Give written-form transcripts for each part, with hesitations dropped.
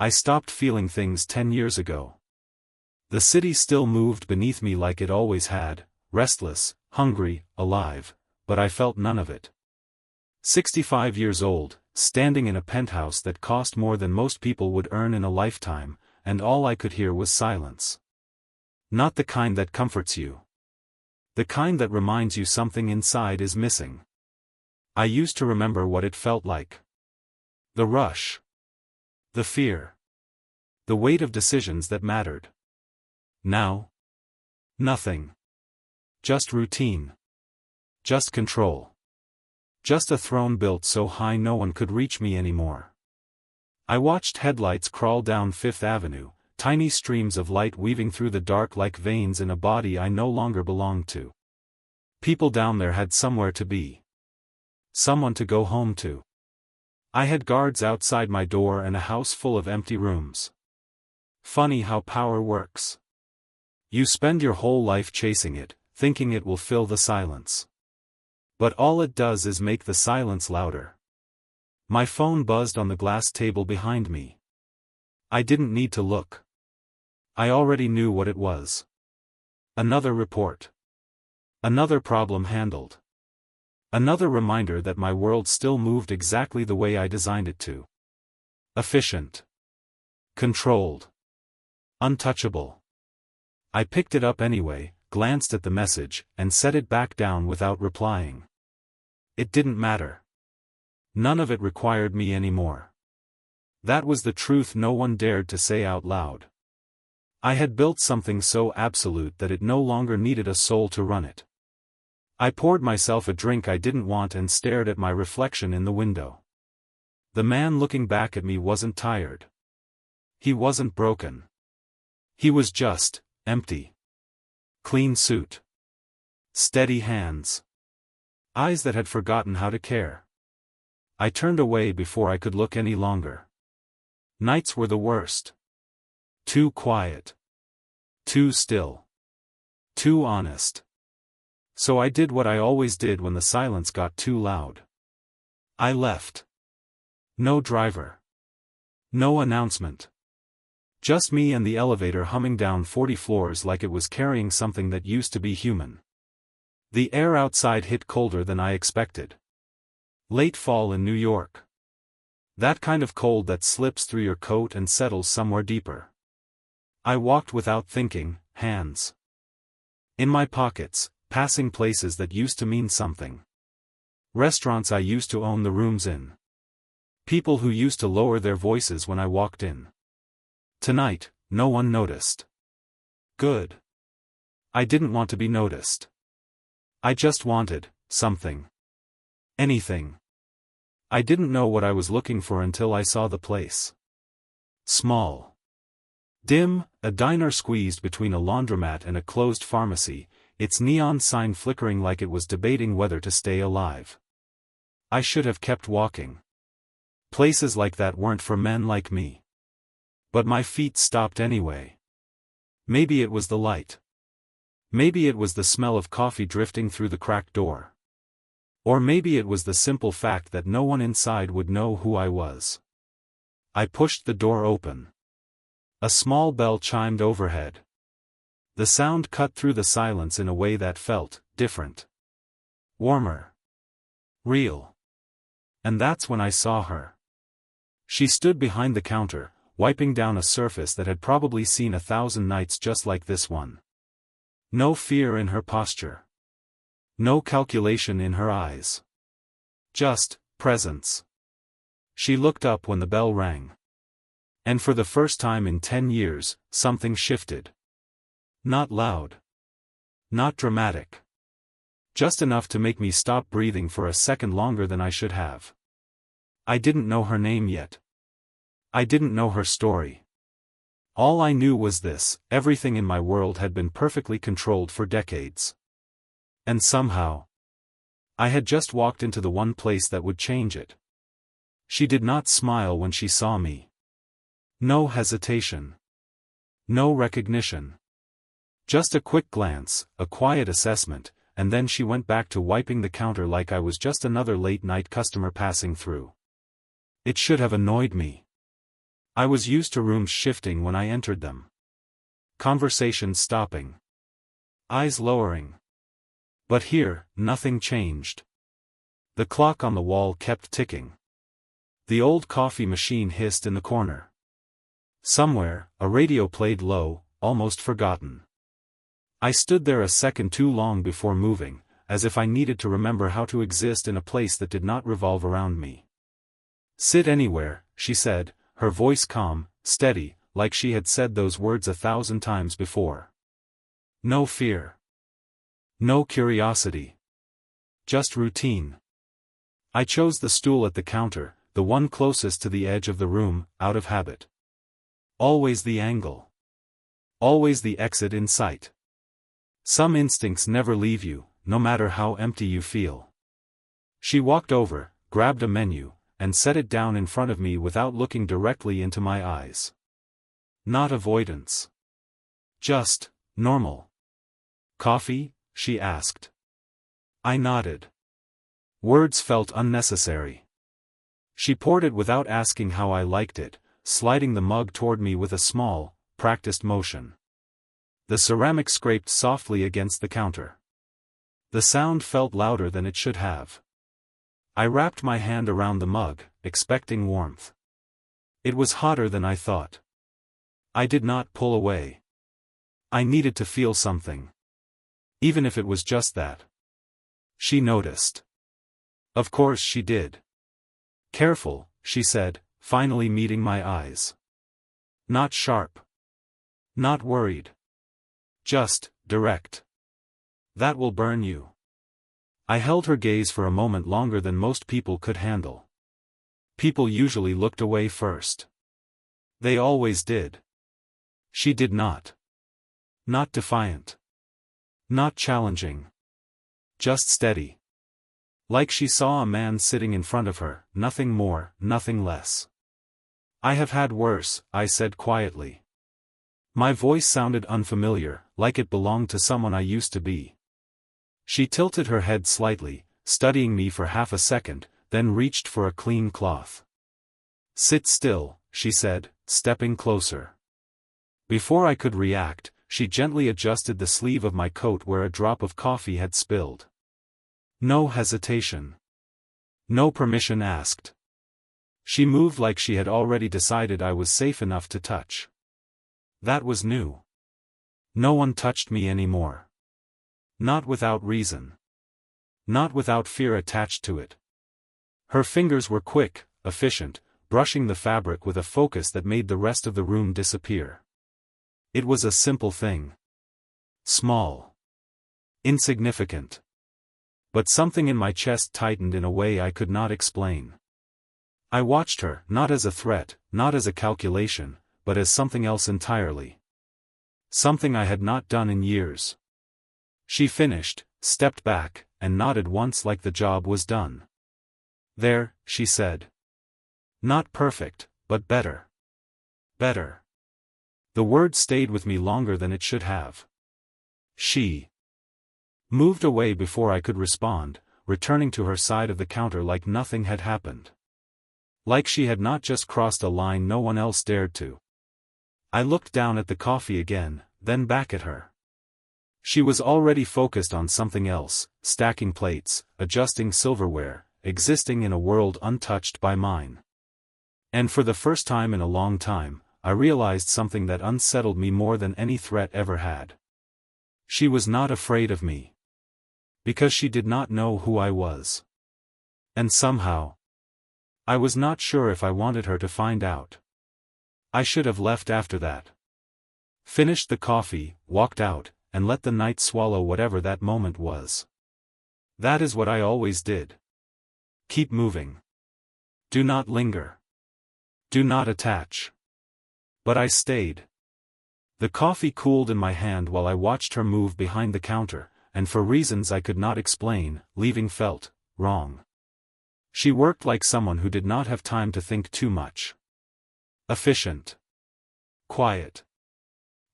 I stopped feeling things 10 years ago. The city still moved beneath me like it always had, restless, hungry, alive, but I felt none of it. 65 years old, standing in a penthouse that cost more than most people would earn in a lifetime, and all I could hear was silence. Not the kind that comforts you. The kind that reminds you something inside is missing. I used to remember what it felt like. The rush. The fear. The weight of decisions that mattered. Now? Nothing. Just routine. Just control. Just a throne built so high no one could reach me anymore. I watched headlights crawl down Fifth Avenue, tiny streams of light weaving through the dark like veins in a body I no longer belonged to. People down there had somewhere to be. Someone to go home to. I had guards outside my door and a house full of empty rooms. Funny how power works. You spend your whole life chasing it, thinking it will fill the silence. But all it does is make the silence louder. My phone buzzed on the glass table behind me. I didn't need to look. I already knew what it was. Another report. Another problem handled. Another reminder that my world still moved exactly the way I designed it to. Efficient. Controlled. Untouchable. I picked it up anyway, glanced at the message, and set it back down without replying. It didn't matter. None of it required me anymore. That was the truth no one dared to say out loud. I had built something so absolute that it no longer needed a soul to run it. I poured myself a drink I didn't want and stared at my reflection in the window. The man looking back at me wasn't tired. He wasn't broken. He was just empty. Clean suit. Steady hands. Eyes that had forgotten how to care. I turned away before I could look any longer. Nights were the worst. Too quiet. Too still. Too honest. So I did what I always did when the silence got too loud. I left. No driver. No announcement. Just me and the elevator humming down 40 floors like it was carrying something that used to be human. The air outside hit colder than I expected. Late fall in New York. That kind of cold that slips through your coat and settles somewhere deeper. I walked without thinking, hands in my pockets, passing places that used to mean something. Restaurants I used to own the rooms in. People who used to lower their voices when I walked in. Tonight, no one noticed. Good. I didn't want to be noticed. I just wanted something. Anything. I didn't know what I was looking for until I saw the place. Small. Dim, a diner squeezed between a laundromat and a closed pharmacy, its neon sign flickering like it was debating whether to stay alive. I should have kept walking. Places like that weren't for men like me. But my feet stopped anyway. Maybe it was the light. Maybe it was the smell of coffee drifting through the cracked door. Or maybe it was the simple fact that no one inside would know who I was. I pushed the door open. A small bell chimed overhead. The sound cut through the silence in a way that felt different. Warmer. Real. And that's when I saw her. She stood behind the counter, wiping down a surface that had probably seen 1,000 nights just like this one. No fear in her posture. No calculation in her eyes. Just presence. She looked up when the bell rang. And for the first time in 10 years, something shifted. Not loud. Not dramatic. Just enough to make me stop breathing for a second longer than I should have. I didn't know her name yet. I didn't know her story. All I knew was this: everything in my world had been perfectly controlled for decades. And somehow, I had just walked into the one place that would change it. She did not smile when she saw me. No hesitation. No recognition. Just a quick glance, a quiet assessment, and then she went back to wiping the counter like I was just another late-night customer passing through. It should have annoyed me. I was used to rooms shifting when I entered them. Conversations stopping. Eyes lowering. But here, nothing changed. The clock on the wall kept ticking. The old coffee machine hissed in the corner. Somewhere, a radio played low, almost forgotten. I stood there a second too long before moving, as if I needed to remember how to exist in a place that did not revolve around me. "Sit anywhere," she said, her voice calm, steady, like she had said those words 1,000 times before. No fear. No curiosity. Just routine. I chose the stool at the counter, the one closest to the edge of the room, out of habit. Always the angle. Always the exit in sight. Some instincts never leave you, no matter how empty you feel. She walked over, grabbed a menu, and set it down in front of me without looking directly into my eyes. Not avoidance. Just, normal. "Coffee?" she asked. I nodded. Words felt unnecessary. She poured it without asking how I liked it, sliding the mug toward me with a small, practiced motion. The ceramic scraped softly against the counter. The sound felt louder than it should have. I wrapped my hand around the mug, expecting warmth. It was hotter than I thought. I did not pull away. I needed to feel something. Even if it was just that. She noticed. Of course she did. "Careful," she said, finally meeting my eyes. Not sharp. Not worried. Just, direct. "That will burn you." I held her gaze for a moment longer than most people could handle. People usually looked away first. They always did. She did not. Not defiant. Not challenging. Just steady. Like she saw a man sitting in front of her, nothing more, nothing less. "I have had worse," I said quietly. My voice sounded unfamiliar, like it belonged to someone I used to be. She tilted her head slightly, studying me for half a second, then reached for a clean cloth. "Sit still," she said, stepping closer. Before I could react, she gently adjusted the sleeve of my coat where a drop of coffee had spilled. No hesitation. No permission asked. She moved like she had already decided I was safe enough to touch. That was new. No one touched me anymore. Not without reason. Not without fear attached to it. Her fingers were quick, efficient, brushing the fabric with a focus that made the rest of the room disappear. It was a simple thing. Small. Insignificant. But something in my chest tightened in a way I could not explain. I watched her, not as a threat, not as a calculation, but as something else entirely. Something I had not done in years. She finished, stepped back, and nodded once like the job was done. "There," she said. "Not perfect, but better. Better." The word stayed with me longer than it should have. She moved away before I could respond, returning to her side of the counter like nothing had happened. Like she had not just crossed a line no one else dared to. I looked down at the coffee again, then back at her. She was already focused on something else, stacking plates, adjusting silverware, existing in a world untouched by mine. And for the first time in a long time, I realized something that unsettled me more than any threat ever had. She was not afraid of me. Because she did not know who I was. And somehow, I was not sure if I wanted her to find out. I should have left after that. Finished the coffee, walked out, and let the night swallow whatever that moment was. That is what I always did. Keep moving. Do not linger. Do not attach. But I stayed. The coffee cooled in my hand while I watched her move behind the counter, and for reasons I could not explain, leaving felt wrong. She worked like someone who did not have time to think too much. Efficient. Quiet.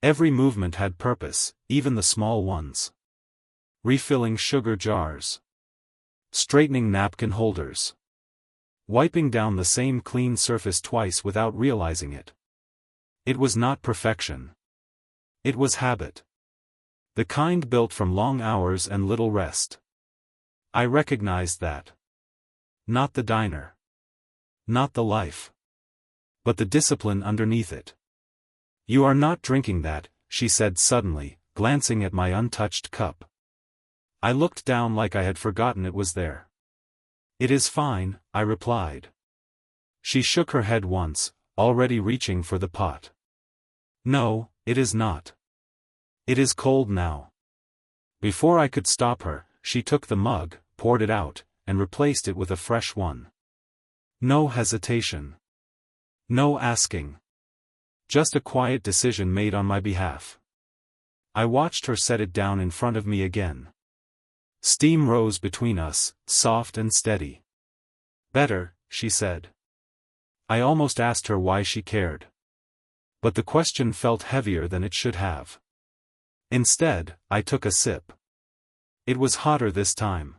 Every movement had purpose, even the small ones. Refilling sugar jars. Straightening napkin holders. Wiping down the same clean surface twice without realizing it. It was not perfection. It was habit. The kind built from long hours and little rest. I recognized that. Not the diner. Not the life. But the discipline underneath it. You are not drinking that, she said suddenly, glancing at my untouched cup. I looked down like I had forgotten it was there. It is fine, I replied. She shook her head once, already reaching for the pot. No, it is not. It is cold now. Before I could stop her, she took the mug, poured it out, and replaced it with a fresh one. No hesitation. No asking. Just a quiet decision made on my behalf. I watched her set it down in front of me again. Steam rose between us, soft and steady. Better, she said. I almost asked her why she cared. But the question felt heavier than it should have. Instead, I took a sip. It was hotter this time.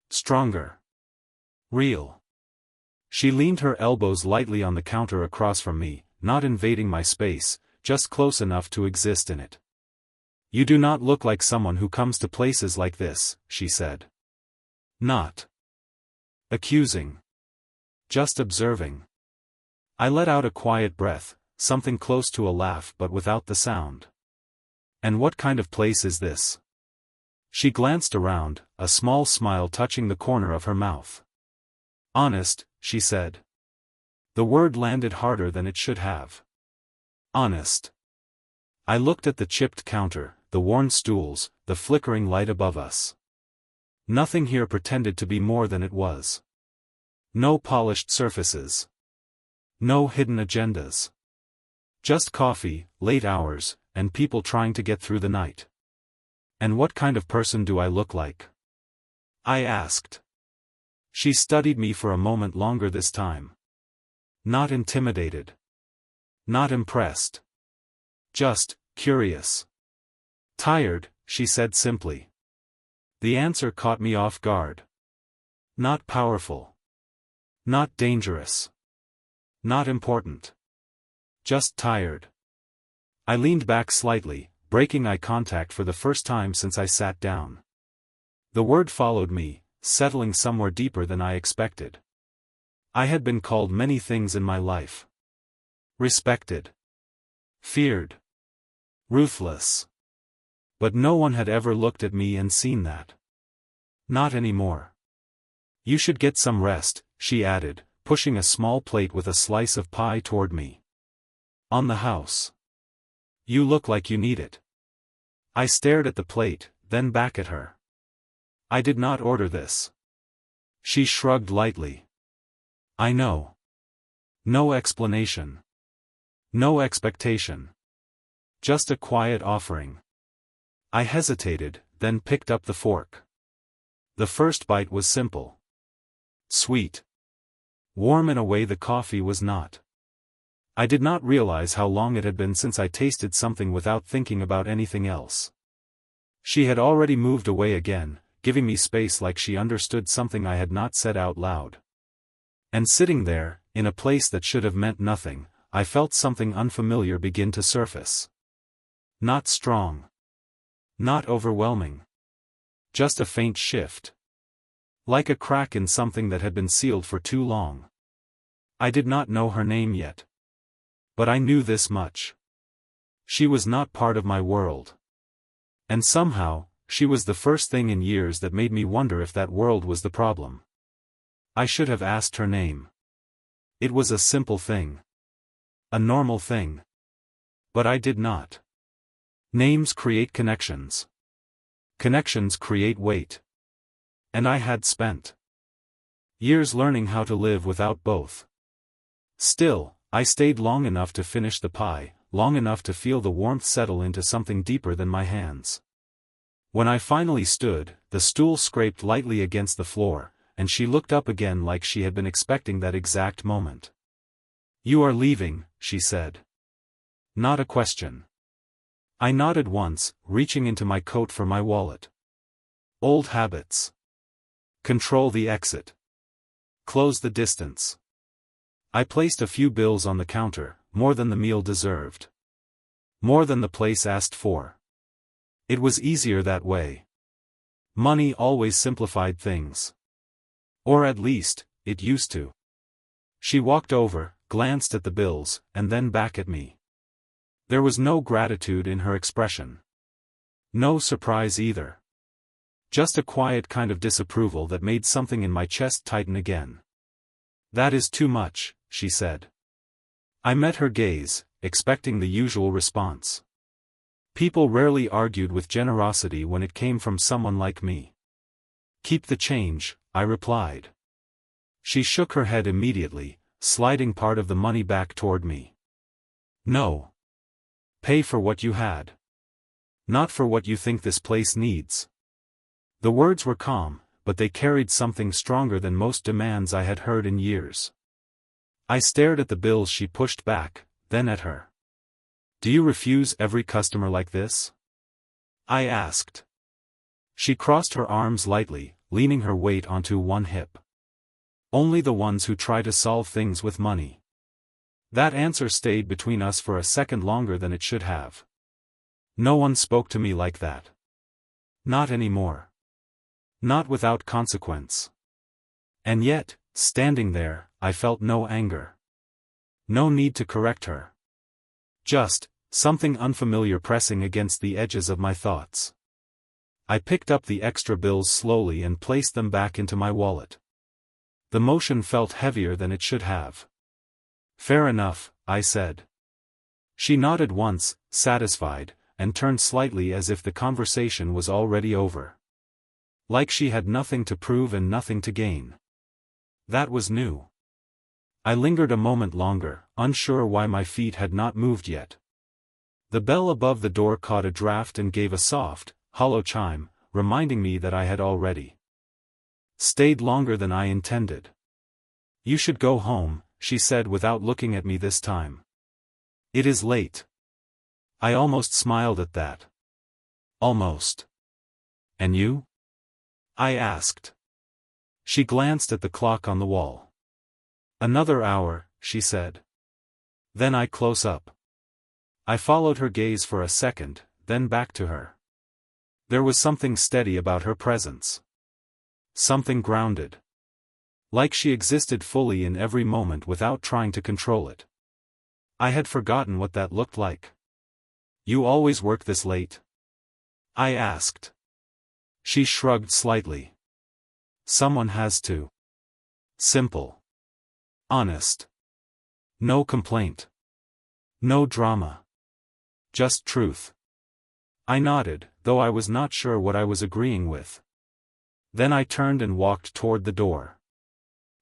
Stronger. Real. She leaned her elbows lightly on the counter across from me, not invading my space, just close enough to exist in it. You do not look like someone who comes to places like this, she said. Not accusing. Just observing. I let out a quiet breath, something close to a laugh but without the sound. And what kind of place is this? She glanced around, a small smile touching the corner of her mouth. Honest, she said. The word landed harder than it should have. Honest. I looked at the chipped counter, the worn stools, the flickering light above us. Nothing here pretended to be more than it was. No polished surfaces. No hidden agendas. Just coffee, late hours, and people trying to get through the night. And what kind of person do I look like? I asked. She studied me for a moment longer this time. Not intimidated. Not impressed. Just curious. Tired, she said simply. The answer caught me off guard. Not powerful. Not dangerous. Not important. Just tired. I leaned back slightly, breaking eye contact for the first time since I sat down. The word followed me, settling somewhere deeper than I expected. I had been called many things in my life. Respected. Feared. Ruthless. But no one had ever looked at me and seen that. Not anymore. You should get some rest, she added, pushing a small plate with a slice of pie toward me. On the house. You look like you need it. I stared at the plate, then back at her. I did not order this. She shrugged lightly. I know. No explanation. No expectation. Just a quiet offering. I hesitated, then picked up the fork. The first bite was simple. Sweet. Warm in a way the coffee was not. I did not realize how long it had been since I tasted something without thinking about anything else. She had already moved away again, giving me space like she understood something I had not said out loud. And sitting there, in a place that should have meant nothing, I felt something unfamiliar begin to surface. Not strong. Not overwhelming. Just a faint shift. Like a crack in something that had been sealed for too long. I did not know her name yet. But I knew this much. She was not part of my world. And somehow, she was the first thing in years that made me wonder if that world was the problem. I should have asked her name. It was a simple thing. A normal thing. But I did not. Names create connections. Connections create weight. And I had spent years learning how to live without both. Still, I stayed long enough to finish the pie, long enough to feel the warmth settle into something deeper than my hands. When I finally stood, the stool scraped lightly against the floor, and she looked up again like she had been expecting that exact moment. You are leaving, she said. Not a question. I nodded once, reaching into my coat for my wallet. Old habits. Control the exit. Close the distance. I placed a few bills on the counter, more than the meal deserved. More than the place asked for. It was easier that way. Money always simplified things. Or at least, it used to. She walked over, glanced at the bills, and then back at me. There was no gratitude in her expression. No surprise either. Just a quiet kind of disapproval that made something in my chest tighten again. "That is too much," she said. I met her gaze, expecting the usual response. People rarely argued with generosity when it came from someone like me. "Keep the change," I replied. She shook her head immediately, sliding part of the money back toward me. "No. Pay for what you had. Not for what you think this place needs." The words were calm, but they carried something stronger than most demands I had heard in years. I stared at the bills she pushed back, then at her. "Do you refuse every customer like this?" I asked. She crossed her arms lightly, leaning her weight onto one hip. "Only the ones who try to solve things with money." That answer stayed between us for a second longer than it should have. No one spoke to me like that. Not anymore. Not without consequence. And yet, standing there, I felt no anger. No need to correct her. Just, something unfamiliar pressing against the edges of my thoughts. I picked up the extra bills slowly and placed them back into my wallet. The motion felt heavier than it should have. "Fair enough," I said. She nodded once, satisfied, and turned slightly as if the conversation was already over. Like she had nothing to prove and nothing to gain. That was new. I lingered a moment longer, unsure why my feet had not moved yet. The bell above the door caught a draft and gave a soft, hollow chime, reminding me that I had already stayed longer than I intended. "You should go home," she said without looking at me this time. "It is late." I almost smiled at that. Almost. "And you?" I asked. She glanced at the clock on the wall. "Another hour," she said. Then I close up. I followed her gaze for a second, then back to her. There was something steady about her presence. Something grounded. Like she existed fully in every moment without trying to control it. I had forgotten what that looked like. "You always work this late?" I asked. She shrugged slightly. "Someone has to." Simple. Honest. No complaint. No drama. Just truth. I nodded, though I was not sure what I was agreeing with. Then I turned and walked toward the door.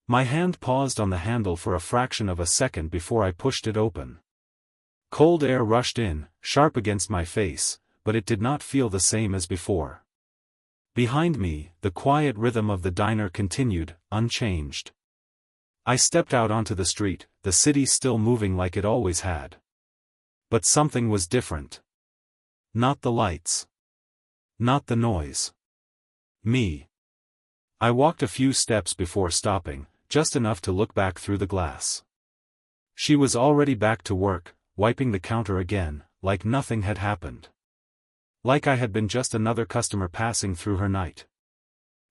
My hand paused on the handle for a fraction of a second before I pushed it open. Cold air rushed in, sharp against my face, but it did not feel the same as before. Behind me, the quiet rhythm of the diner continued, unchanged. I stepped out onto the street, the city still moving like it always had. But something was different. Not the lights. Not the noise. Me. I walked a few steps before stopping, just enough to look back through the glass. She was already back to work, wiping the counter again, like nothing had happened. Like I had been just another customer passing through her night.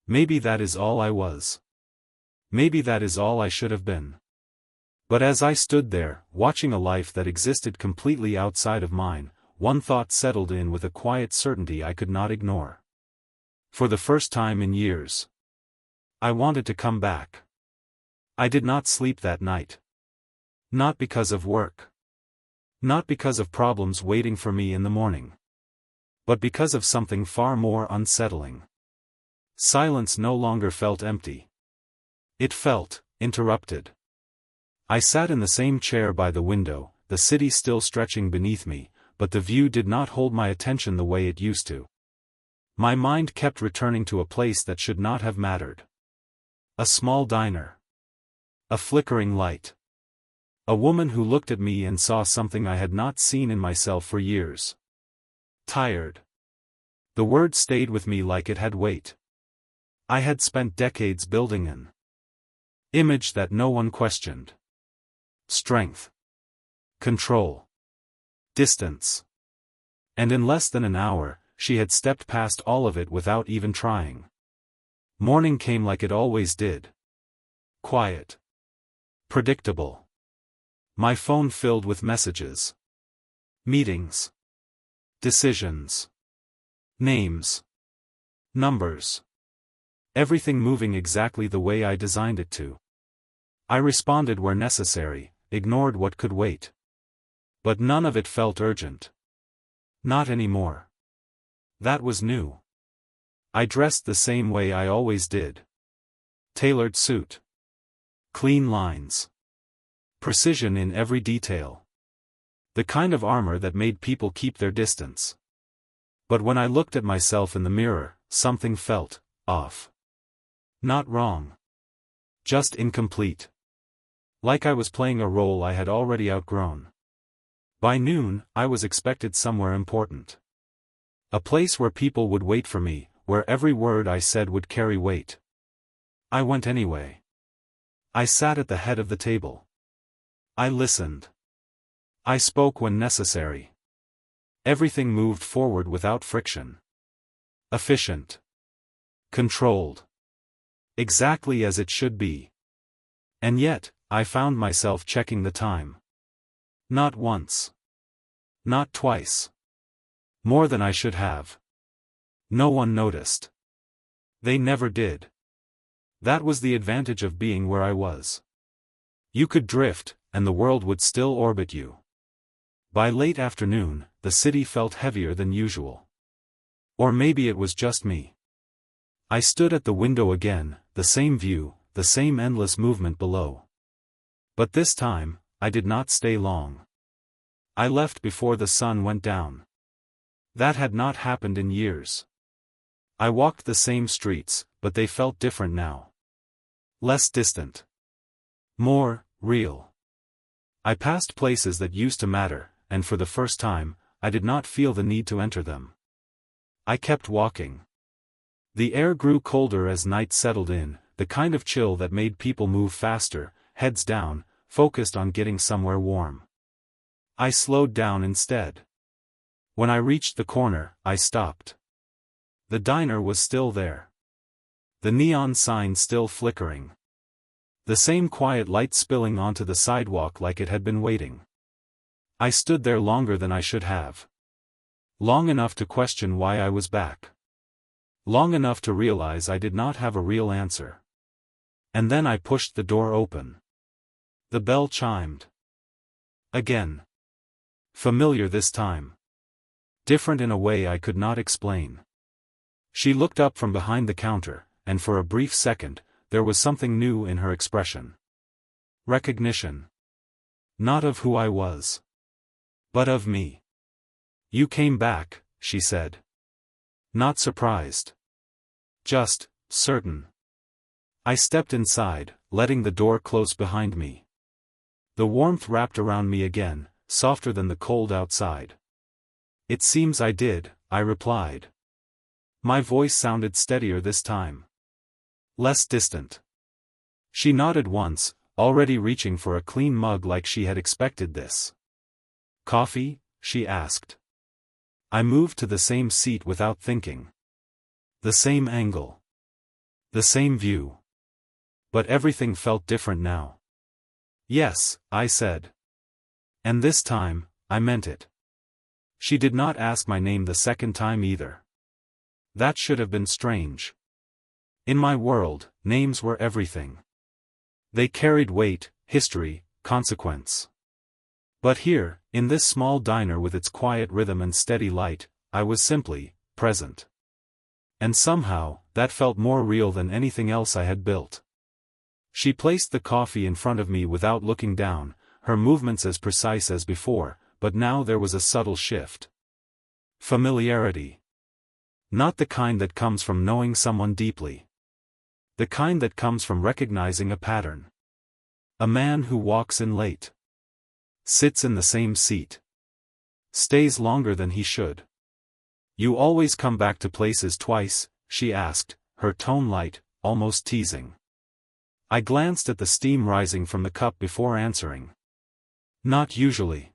Maybe that is all I was. Maybe that is all I should have been. But as I stood there, watching a life that existed completely outside of mine, one thought settled in with a quiet certainty I could not ignore. For the first time in years, I wanted to come back. I did not sleep that night. Not because of work. Not because of problems waiting for me in the morning. But because of something far more unsettling. Silence no longer felt empty. It felt interrupted. I sat in the same chair by the window, the city still stretching beneath me, but the view did not hold my attention the way it used to. My mind kept returning to a place that should not have mattered. A small diner. A flickering light. A woman who looked at me and saw something I had not seen in myself for years. Tired. The word stayed with me like it had weight. I had spent decades building an image that no one questioned. Strength. control, distance. And in less than an hour, she had stepped past all of it without even trying. Morning came like it always did. Quiet. Predictable. My phone filled with messages. Meetings. Decisions. Names. Numbers. Everything moving exactly the way I designed it to. I responded where necessary, ignored what could wait. But none of it felt urgent. Not anymore. That was new. I dressed the same way I always did. Tailored suit. Clean lines. Precision in every detail. The kind of armor that made people keep their distance. But when I looked at myself in the mirror, something felt off. Not wrong. Just incomplete. Like I was playing a role I had already outgrown. By noon, I was expected somewhere important. A place where people would wait for me, where every word I said would carry weight. I went anyway. I sat at the head of the table. I listened. I spoke when necessary. Everything moved forward without friction. Efficient. Controlled. Exactly as it should be. And yet, I found myself checking the time. Not once. Not twice. More than I should have. No one noticed. They never did. That was the advantage of being where I was. You could drift, and the world would still orbit you. By late afternoon, the city felt heavier than usual. Or maybe it was just me. I stood at the window again, the same view, the same endless movement below. But this time, I did not stay long. I left before the sun went down. That had not happened in years. I walked the same streets, but they felt different now. Less distant. More real. I passed places that used to matter, and for the first time, I did not feel the need to enter them. I kept walking. The air grew colder as night settled in, the kind of chill that made people move faster, heads down, focused on getting somewhere warm. I slowed down instead. When I reached the corner, I stopped. The diner was still there. The neon sign still flickering. The same quiet light spilling onto the sidewalk like it had been waiting. I stood there longer than I should have. Long enough to question why I was back. Long enough to realize I did not have a real answer. And then I pushed the door open. The bell chimed. Again. Familiar this time. Different in a way I could not explain. She looked up from behind the counter, and for a brief second, there was something new in her expression. Recognition. Not of who I was. But of me. You came back, she said. Not surprised. Just certain. I stepped inside, letting the door close behind me. The warmth wrapped around me again, softer than the cold outside. It seems I did, I replied. My voice sounded steadier this time. Less distant. She nodded once, already reaching for a clean mug like she had expected this. Coffee? She asked. I moved to the same seat without thinking. The same angle. The same view. But everything felt different now. Yes, I said. And this time, I meant it. She did not ask my name the second time either. That should have been strange. In my world, names were everything. They carried weight, history, consequence. But here, in this small diner with its quiet rhythm and steady light, I was simply present. And somehow, that felt more real than anything else I had built. She placed the coffee in front of me without looking down, her movements as precise as before, but now there was a subtle shift. Familiarity. Not the kind that comes from knowing someone deeply. The kind that comes from recognizing a pattern. A man who walks in late. Sits in the same seat. Stays longer than he should. You always come back to places twice, she asked, her tone light, almost teasing. I glanced at the steam rising from the cup before answering. Not usually.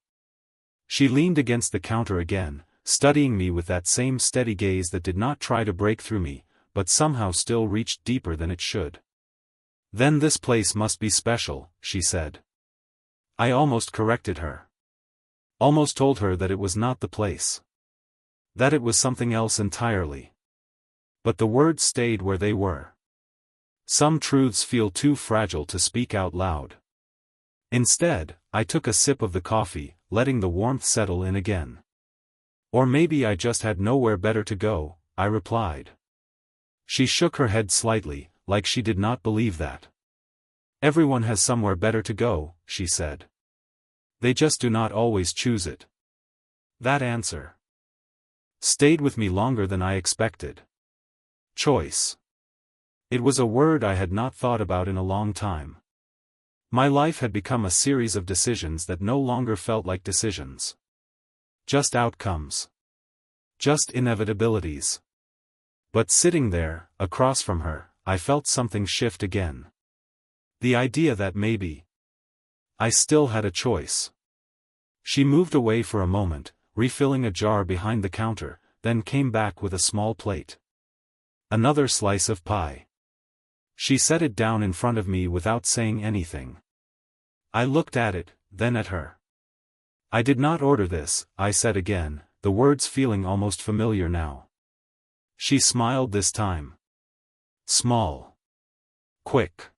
She leaned against the counter again, studying me with that same steady gaze that did not try to break through me, but somehow still reached deeper than it should. Then this place must be special, she said. I almost corrected her. Almost told her that it was not the place. That it was something else entirely. But the words stayed where they were. Some truths feel too fragile to speak out loud. Instead, I took a sip of the coffee, letting the warmth settle in again. Or maybe I just had nowhere better to go, I replied. She shook her head slightly, like she did not believe that. Everyone has somewhere better to go, she said. They just do not always choose it. That answer stayed with me longer than I expected. Choice. It was a word I had not thought about in a long time. My life had become a series of decisions that no longer felt like decisions. Just outcomes. Just inevitabilities. But sitting there, across from her, I felt something shift again. The idea that maybe I still had a choice. She moved away for a moment, refilling a jar behind the counter, then came back with a small plate. Another slice of pie. She set it down in front of me without saying anything. I looked at it, then at her. I did not order this, I said again, the words feeling almost familiar now. She smiled this time. Small. Quick.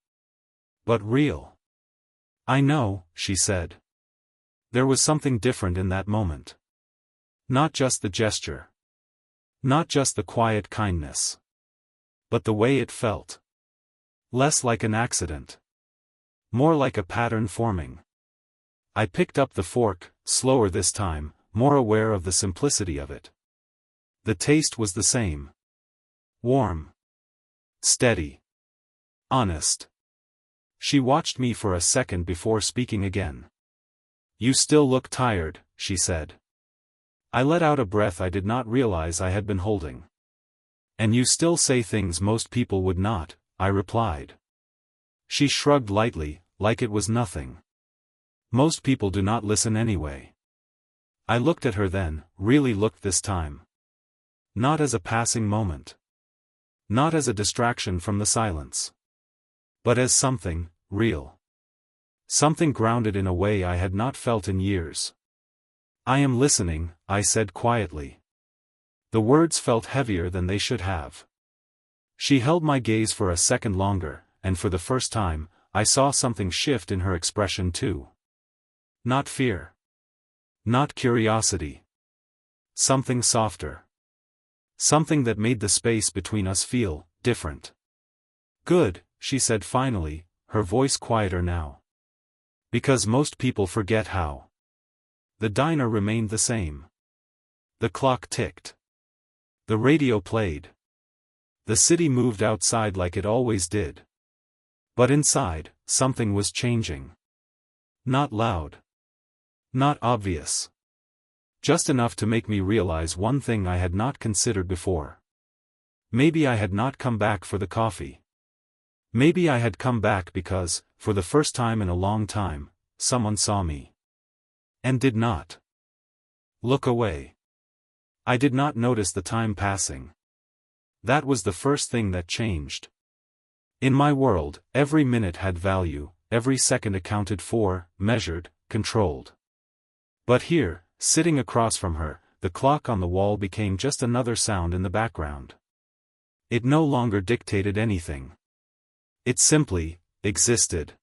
But real. I know, she said. There was something different in that moment. Not just the gesture. Not just the quiet kindness. But the way it felt. Less like an accident. More like a pattern forming. I picked up the fork, slower this time, more aware of the simplicity of it. The taste was the same. Warm. Steady. Honest. She watched me for a second before speaking again. You still look tired, she said. I let out a breath I did not realize I had been holding. And you still say things most people would not, I replied. She shrugged lightly, like it was nothing. Most people do not listen anyway. I looked at her then, really looked this time. Not as a passing moment. Not as a distraction from the silence. But as something real. Something grounded in a way I had not felt in years. I am listening, I said quietly. The words felt heavier than they should have. She held my gaze for a second longer, and for the first time, I saw something shift in her expression too. Not fear. Not curiosity. Something softer. Something that made the space between us feel different. Good, she said finally, her voice quieter now. Because most people forget how. The diner remained the same. The clock ticked. The radio played. The city moved outside like it always did. But inside, something was changing. Not loud. Not obvious. Just enough to make me realize one thing I had not considered before. Maybe I had not come back for the coffee. Maybe I had come back because, for the first time in a long time, someone saw me. And did not look away. I did not notice the time passing. That was the first thing that changed. In my world, every minute had value, every second accounted for, measured, controlled. But here, sitting across from her, the clock on the wall became just another sound in the background. It no longer dictated anything. It simply existed.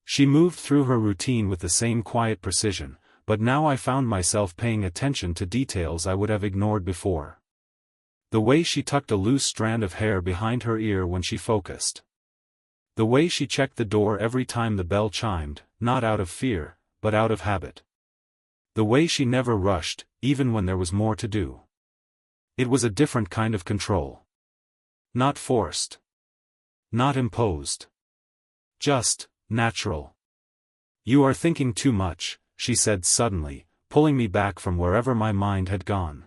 She moved through her routine with the same quiet precision, but now I found myself paying attention to details I would have ignored before. The way she tucked a loose strand of hair behind her ear when she focused. The way she checked the door every time the bell chimed, not out of fear, but out of habit. The way she never rushed, even when there was more to do. It was a different kind of control. Not forced. Not imposed. Just natural. You are thinking too much, she said suddenly, pulling me back from wherever my mind had gone.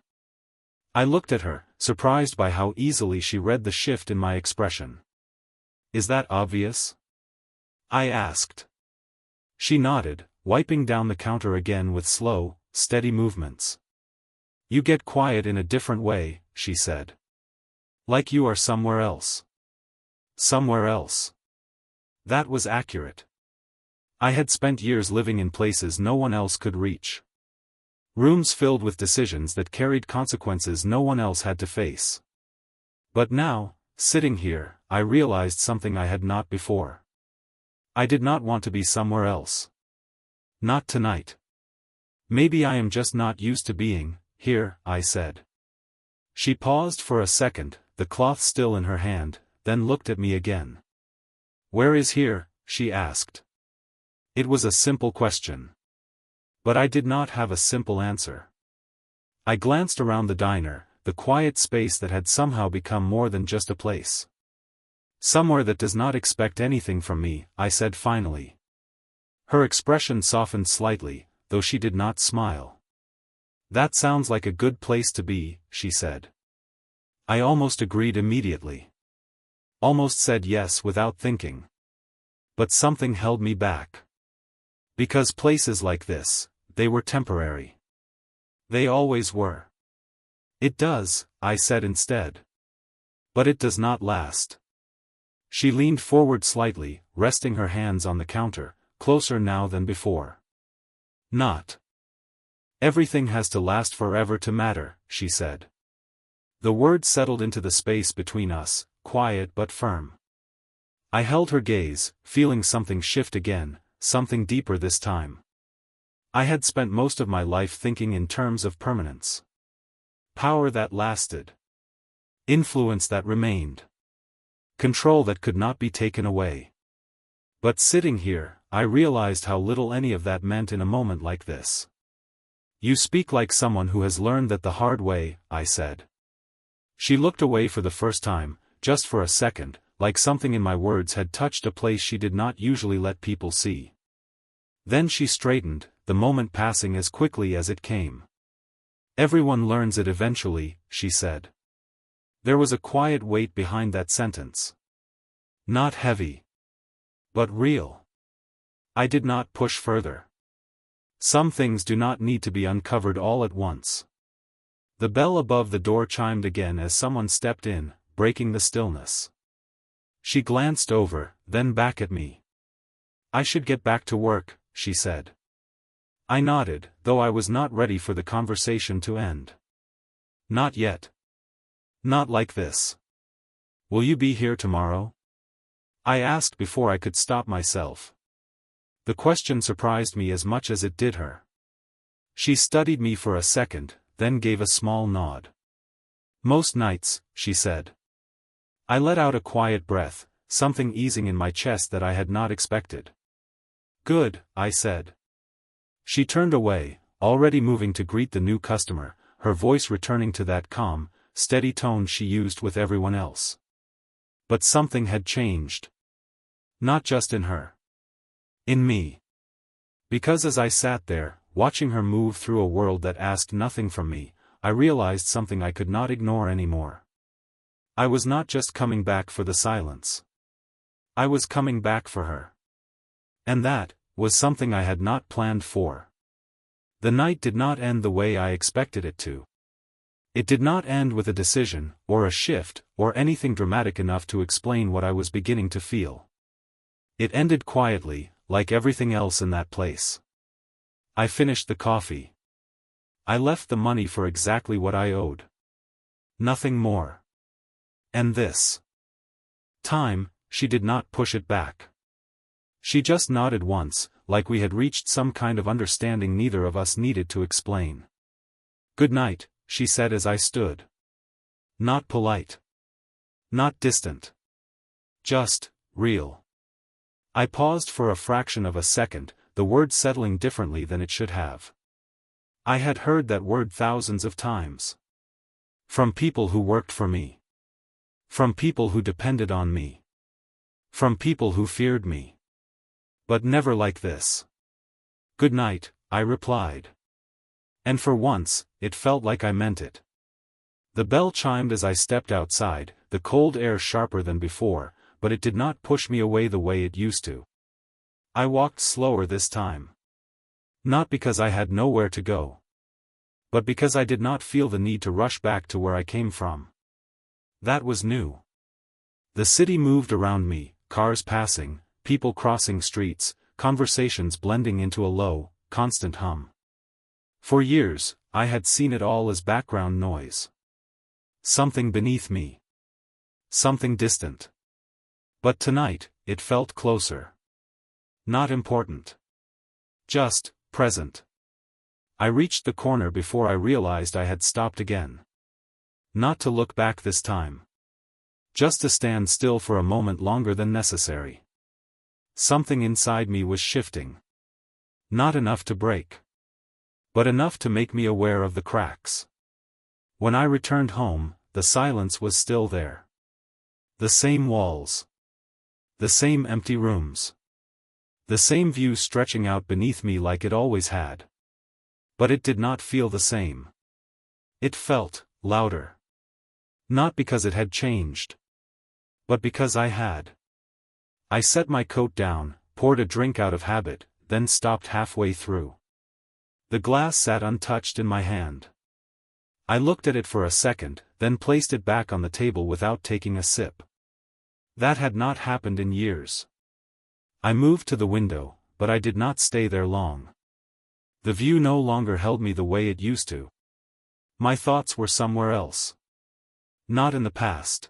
I looked at her, surprised by how easily she read the shift in my expression. Is that obvious? I asked. She nodded, wiping down the counter again with slow, steady movements. "You get quiet in a different way," she said. "Like you are somewhere else." Somewhere else. That was accurate. I had spent years living in places no one else could reach. Rooms filled with decisions that carried consequences no one else had to face. But now, sitting here, I realized something I had not before. I did not want to be somewhere else. Not tonight. "Maybe I am just not used to being here," I said. She paused for a second, the cloth still in her hand, then looked at me again. "Where is here?" she asked. It was a simple question. But I did not have a simple answer. I glanced around the diner, the quiet space that had somehow become more than just a place. "Somewhere that does not expect anything from me," I said finally. Her expression softened slightly, though she did not smile. "That sounds like a good place to be," she said. I almost agreed immediately. Almost said yes without thinking. But something held me back. Because places like this, they were temporary. They always were. "It does," I said instead. "But it does not last." She leaned forward slightly, resting her hands on the counter, closer now than before. "Not everything has to last forever to matter," she said. The word settled into the space between us, quiet but firm. I held her gaze, feeling something shift again, something deeper this time. I had spent most of my life thinking in terms of permanence. Power that lasted. Influence that remained. Control that could not be taken away. But sitting here, I realized how little any of that meant in a moment like this. "You speak like someone who has learned that the hard way," I said. She looked away for the first time, just for a second, like something in my words had touched a place she did not usually let people see. Then she straightened, the moment passing as quickly as it came. "Everyone learns it eventually," she said. There was a quiet weight behind that sentence. Not heavy. But real. I did not push further. Some things do not need to be uncovered all at once. The bell above the door chimed again as someone stepped in, breaking the stillness. She glanced over, then back at me. "I should get back to work," she said. I nodded, though I was not ready for the conversation to end. "Not yet. Not like this. Will you be here tomorrow?" I asked before I could stop myself. The question surprised me as much as it did her. She studied me for a second, then gave a small nod. "Most nights," she said. I let out a quiet breath, something easing in my chest that I had not expected. "Good," I said. She turned away, already moving to greet the new customer, her voice returning to that calm, steady tone she used with everyone else. But something had changed. Not just in her. In me. Because as I sat there, watching her move through a world that asked nothing from me, I realized something I could not ignore anymore. I was not just coming back for the silence. I was coming back for her. And that was something I had not planned for. The night did not end the way I expected it to. It did not end with a decision, or a shift, or anything dramatic enough to explain what I was beginning to feel. It ended quietly, like everything else in that place. I finished the coffee. I left the money for exactly what I owed. Nothing more. And this time, she did not push it back. She just nodded once, like we had reached some kind of understanding neither of us needed to explain. "Good night," she said as I stood. Not polite. Not distant. Just real. I paused for a fraction of a second, the word settling differently than it should have. I had heard that word thousands of times. From people who worked for me. From people who depended on me. From people who feared me. But never like this. "Good night," I replied. And for once, it felt like I meant it. The bell chimed as I stepped outside, the cold air sharper than before, but it did not push me away the way it used to. I walked slower this time. Not because I had nowhere to go, but because I did not feel the need to rush back to where I came from. That was new. The city moved around me, cars passing, people crossing streets, conversations blending into a low, constant hum. For years, I had seen it all as background noise. Something beneath me. Something distant. But tonight, it felt closer. Not important. Just present. I reached the corner before I realized I had stopped again. Not to look back this time. Just to stand still for a moment longer than necessary. Something inside me was shifting. Not enough to break, but enough to make me aware of the cracks. When I returned home, the silence was still there. The same walls. The same empty rooms. The same view stretching out beneath me like it always had. But it did not feel the same. It felt louder. Not because it had changed, but because I had. I set my coat down, poured a drink out of habit, then stopped halfway through. The glass sat untouched in my hand. I looked at it for a second, then placed it back on the table without taking a sip. That had not happened in years. I moved to the window, but I did not stay there long. The view no longer held me the way it used to. My thoughts were somewhere else. Not in the past.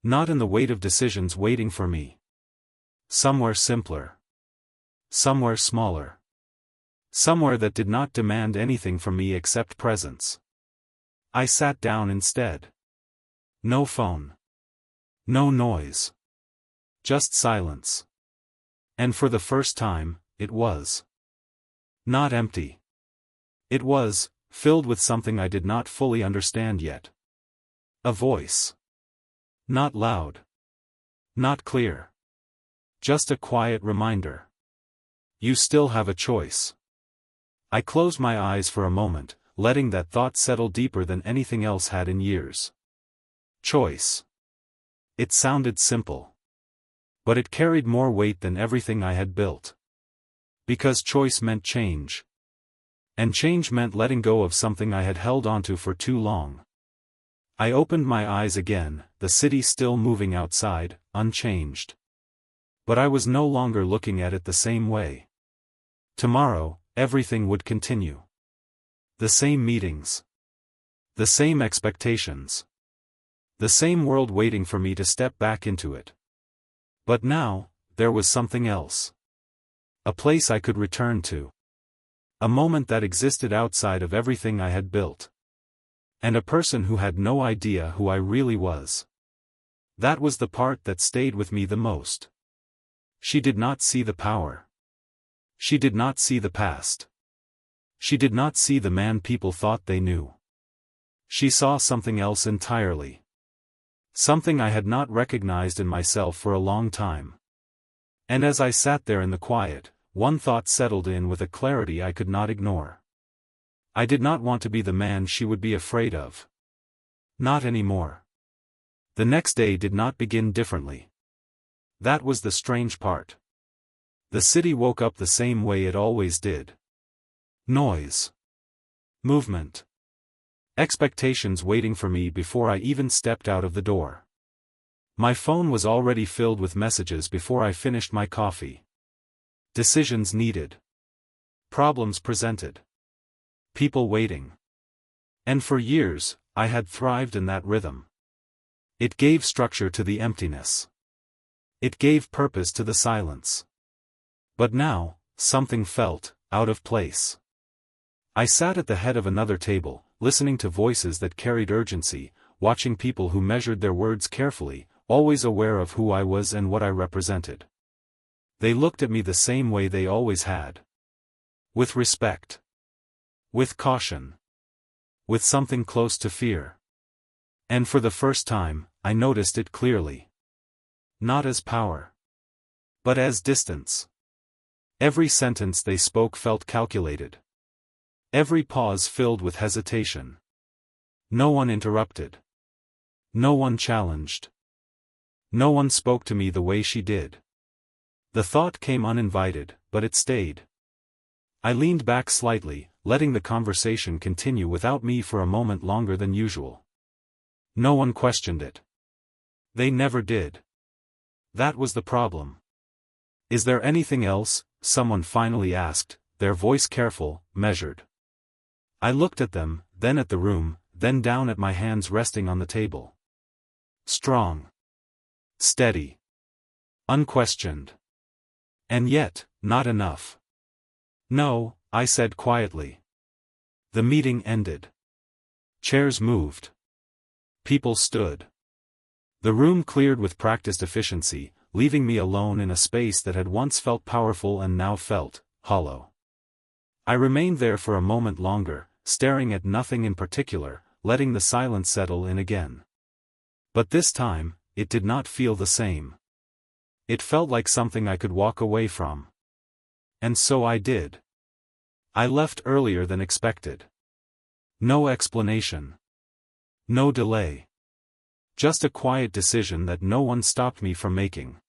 Not in the weight of decisions waiting for me. Somewhere simpler. Somewhere smaller. Somewhere that did not demand anything from me except presence. I sat down instead. No phone. No noise. Just silence. And for the first time, it was not empty. It was filled with something I did not fully understand yet. A voice. Not loud. Not clear. Just a quiet reminder. You still have a choice. I closed my eyes for a moment, letting that thought settle deeper than anything else had in years. Choice. It sounded simple. But it carried more weight than everything I had built. Because choice meant change. And change meant letting go of something I had held onto for too long. I opened my eyes again, the city still moving outside, unchanged. But I was no longer looking at it the same way. Tomorrow, everything would continue. The same meetings. The same expectations. The same world waiting for me to step back into it. But now, there was something else. A place I could return to. A moment that existed outside of everything I had built. And a person who had no idea who I really was. That was the part that stayed with me the most. She did not see the power. She did not see the past. She did not see the man people thought they knew. She saw something else entirely. Something I had not recognized in myself for a long time. And as I sat there in the quiet, one thought settled in with a clarity I could not ignore. I did not want to be the man she would be afraid of. Not anymore. The next day did not begin differently. That was the strange part. The city woke up the same way it always did. Noise. Movement. Expectations waiting for me before I even stepped out of the door. My phone was already filled with messages before I finished my coffee. Decisions needed. Problems presented. People waiting. And for years, I had thrived in that rhythm. It gave structure to the emptiness. It gave purpose to the silence. But now, something felt out of place. I sat at the head of another table, listening to voices that carried urgency, watching people who measured their words carefully, always aware of who I was and what I represented. They looked at me the same way they always had. With respect. With caution. With something close to fear. And for the first time, I noticed it clearly. Not as power. But as distance. Every sentence they spoke felt calculated. Every pause filled with hesitation. No one interrupted. No one challenged. No one spoke to me the way she did. The thought came uninvited, but it stayed. I leaned back slightly, letting the conversation continue without me for a moment longer than usual. No one questioned it. They never did. That was the problem. "Is there anything else?" someone finally asked, their voice careful, measured. I looked at them, then at the room, then down at my hands resting on the table. Strong. Steady. Unquestioned. And yet, not enough. "No," I said quietly. The meeting ended. Chairs moved. People stood. The room cleared with practiced efficiency, leaving me alone in a space that had once felt powerful and now felt hollow. I remained there for a moment longer, staring at nothing in particular, letting the silence settle in again. But this time, it did not feel the same. It felt like something I could walk away from. And so I did. I left earlier than expected. No explanation. No delay. Just a quiet decision that no one stopped me from making.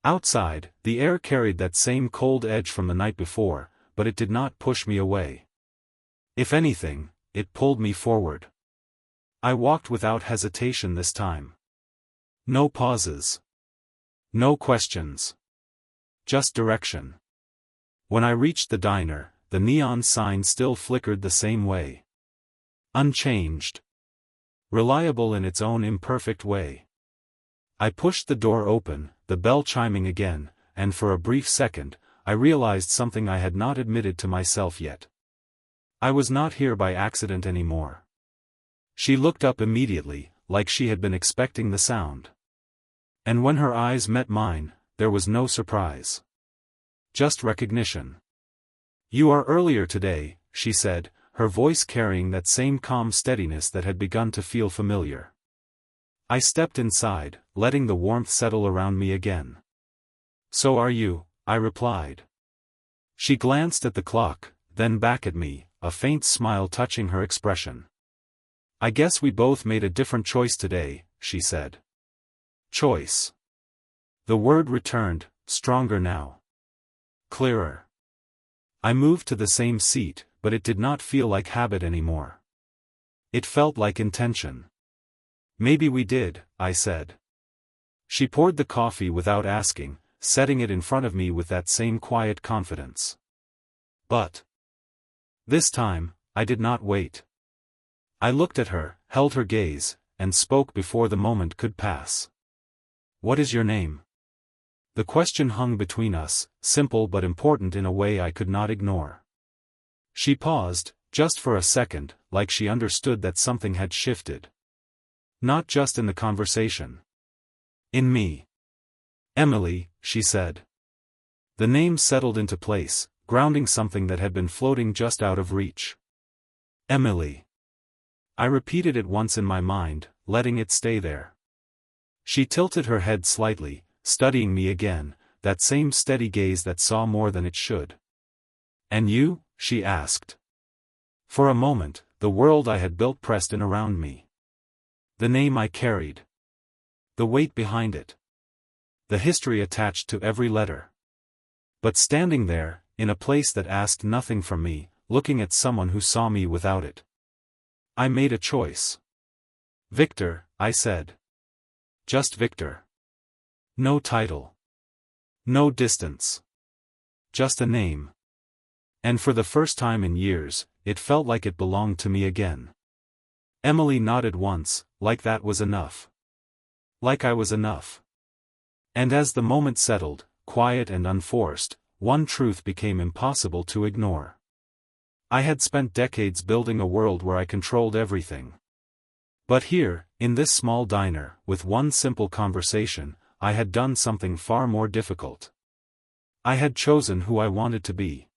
Outside, the air carried that same cold edge from the night before, but it did not push me away. If anything, it pulled me forward. I walked without hesitation this time. No pauses. No questions. Just direction. When I reached the diner, the neon sign still flickered the same way. Unchanged. Reliable in its own imperfect way. I pushed the door open, the bell chiming again, and for a brief second, I realized something I had not admitted to myself yet. I was not here by accident anymore. She looked up immediately, like she had been expecting the sound. And when her eyes met mine, there was no surprise. Just recognition. "You are earlier today," she said, her voice carrying that same calm steadiness that had begun to feel familiar. I stepped inside, letting the warmth settle around me again. "So are you," I replied. She glanced at the clock, then back at me, a faint smile touching her expression. "I guess we both made a different choice today," she said. Choice. The word returned, stronger now. Clearer. I moved to the same seat, but it did not feel like habit anymore. It felt like intention. "Maybe we did," I said. She poured the coffee without asking, setting it in front of me with that same quiet confidence. But this time, I did not wait. I looked at her, held her gaze, and spoke before the moment could pass. "What is your name?" The question hung between us, simple but important in a way I could not ignore. She paused, just for a second, like she understood that something had shifted. Not just in the conversation. In me. "Emily," she said. The name settled into place, grounding something that had been floating just out of reach. Emily. I repeated it once in my mind, letting it stay there. She tilted her head slightly, studying me again, that same steady gaze that saw more than it should. "And you?" she asked. For a moment, the world I had built pressed in around me. The name I carried. The weight behind it. The history attached to every letter. But standing there, in a place that asked nothing from me, looking at someone who saw me without it. I made a choice. "Victor," I said. Just Victor. No title. No distance. Just a name. And for the first time in years, it felt like it belonged to me again. Emily nodded once, like that was enough. Like I was enough. And as the moment settled, quiet and unforced, one truth became impossible to ignore. I had spent decades building a world where I controlled everything. But here, in this small diner, with one simple conversation, I had done something far more difficult. I had chosen who I wanted to be.